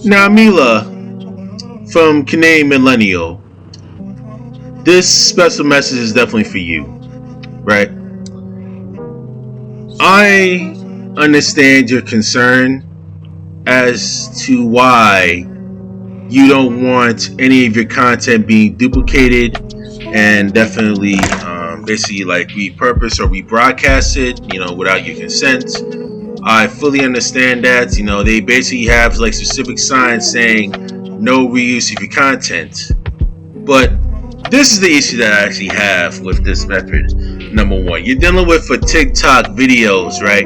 Now, Mila from Canadianmillenial, this special message is definitely for you, right? I understand your concern as to why you don't want any of your content being duplicated and definitely basically like repurposed or rebroadcasted, without your consent. I fully understand that. They basically have like specific signs saying no reuse of your content. But this is the issue that I actually have with this method. Number one, you're dealing with for TikTok videos, right?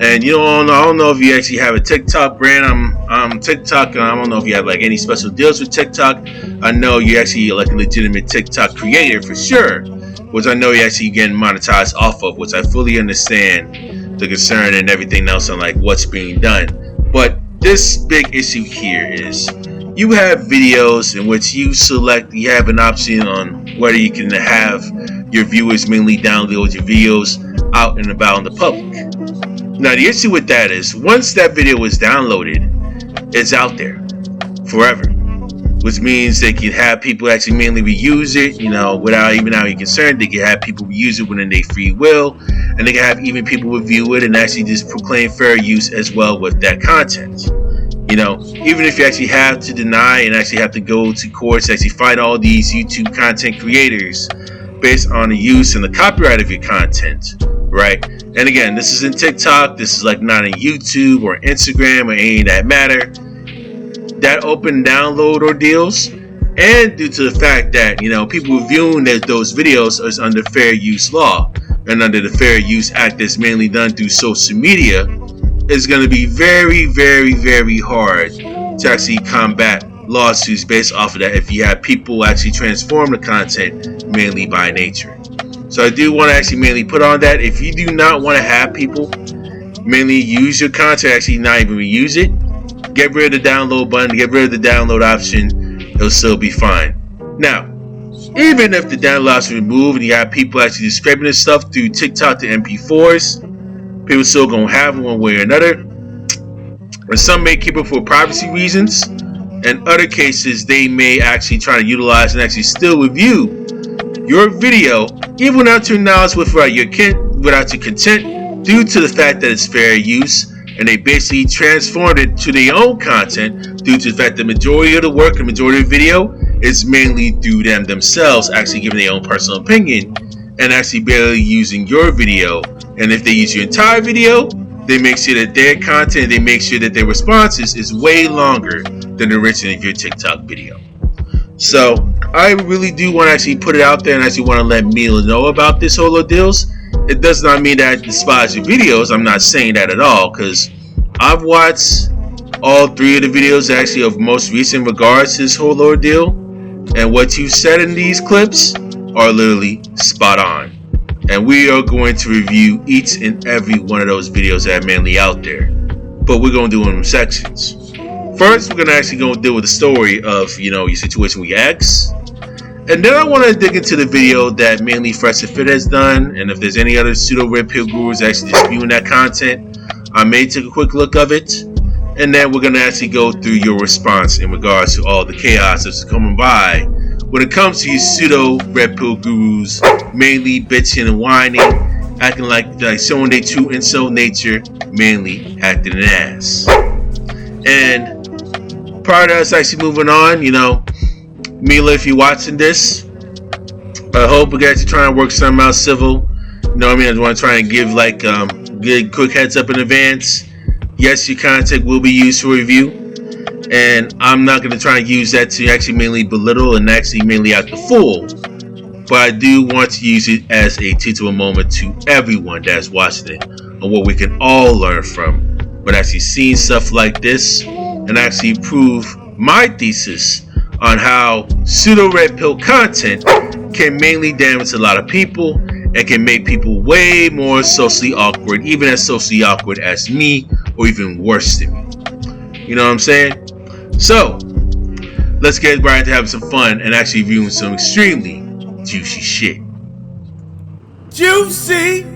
And I don't know if you actually have a TikTok brand. I'm TikTok. I don't know if you have like any special deals with TikTok. I know you're actually like a legitimate TikTok creator for sure, which I know you're actually getting monetized off of, which I fully understand the concern and everything else on like what's being done. But this big issue here is you have videos in which you have an option on whether you can have your viewers mainly download your videos out and about in the public. Now the issue with that is once that video is downloaded, it's out there forever, which means they can have people actually mainly reuse it, without even having concern. They can have people reuse it within their free will, and they can have even people review it and actually just proclaim fair use as well with that content. Even if you actually have to deny and actually have to go to courts to actually fight all these YouTube content creators based on the use and the copyright of your content, right? And again, this isn't TikTok, this is like not on YouTube or Instagram or any of that matter. That open download ordeals, and due to the fact that people viewing those videos is under fair use law and under the Fair Use Act that's mainly done through social media, it's going to be very, very, very hard to actually combat lawsuits based off of that if you have people actually transform the content mainly by nature. So I do want to actually mainly put on that if you do not want to have people mainly use your content, actually not even reuse it, get rid of the download button, get rid of the download option, it'll still be fine. Now, even if the download option is removed and you have people actually just scraping this stuff through TikTok to MP4s, people still gonna have it one way or another. And some may keep it for privacy reasons. In other cases, they may actually try to utilize and actually still review your video, even without your knowledge, without your consent, due to the fact that it's fair use, and they basically transformed it to their own content due to the fact that the majority of the work and majority of the video is mainly through them themselves actually giving their own personal opinion and actually barely using your video. And if they use your entire video, they make sure that their content, they make sure that their responses is way longer than the original of your TikTok video. So I really do want to actually put it out there and actually want to let Mila know about this whole ordeals. It does not mean that I despise your videos. I'm not saying that at all, because I've watched all three of the videos actually of most recent regards to this whole ordeal, and what you said in these clips are literally spot on. And we are going to review each and every one of those videos that are mainly out there, but we're going to do them in sections. First, we're going to actually go deal with the story of your situation with your ex, and then I want to dig into the video that mainly Fresh and Fit has done, and if there's any other pseudo red pill gurus actually disputing that content, I may take a quick look of it, and then we're going to actually go through your response in regards to all the chaos that's coming by when it comes to these pseudo red pill gurus mainly bitching and whining, acting like showing their true incel nature, mainly acting an ass. And prior to us actually moving on, Mila, if you're watching this, I hope we can actually try and work something out civil. I just want to try and give good quick heads up in advance. Yes, your content will be used for review, and I'm not going to try and use that to actually mainly belittle and actually mainly act the fool. But I do want to use it as a teachable moment to everyone that's watching it on what we can all learn from. But actually seeing stuff like this and actually prove my thesis on how pseudo red pill content can mainly damage a lot of people and can make people way more socially awkward, even as socially awkward as me, or even worse than me. You know what I'm saying? So, let's get right into having some fun and actually viewing some extremely juicy shit. Juicy!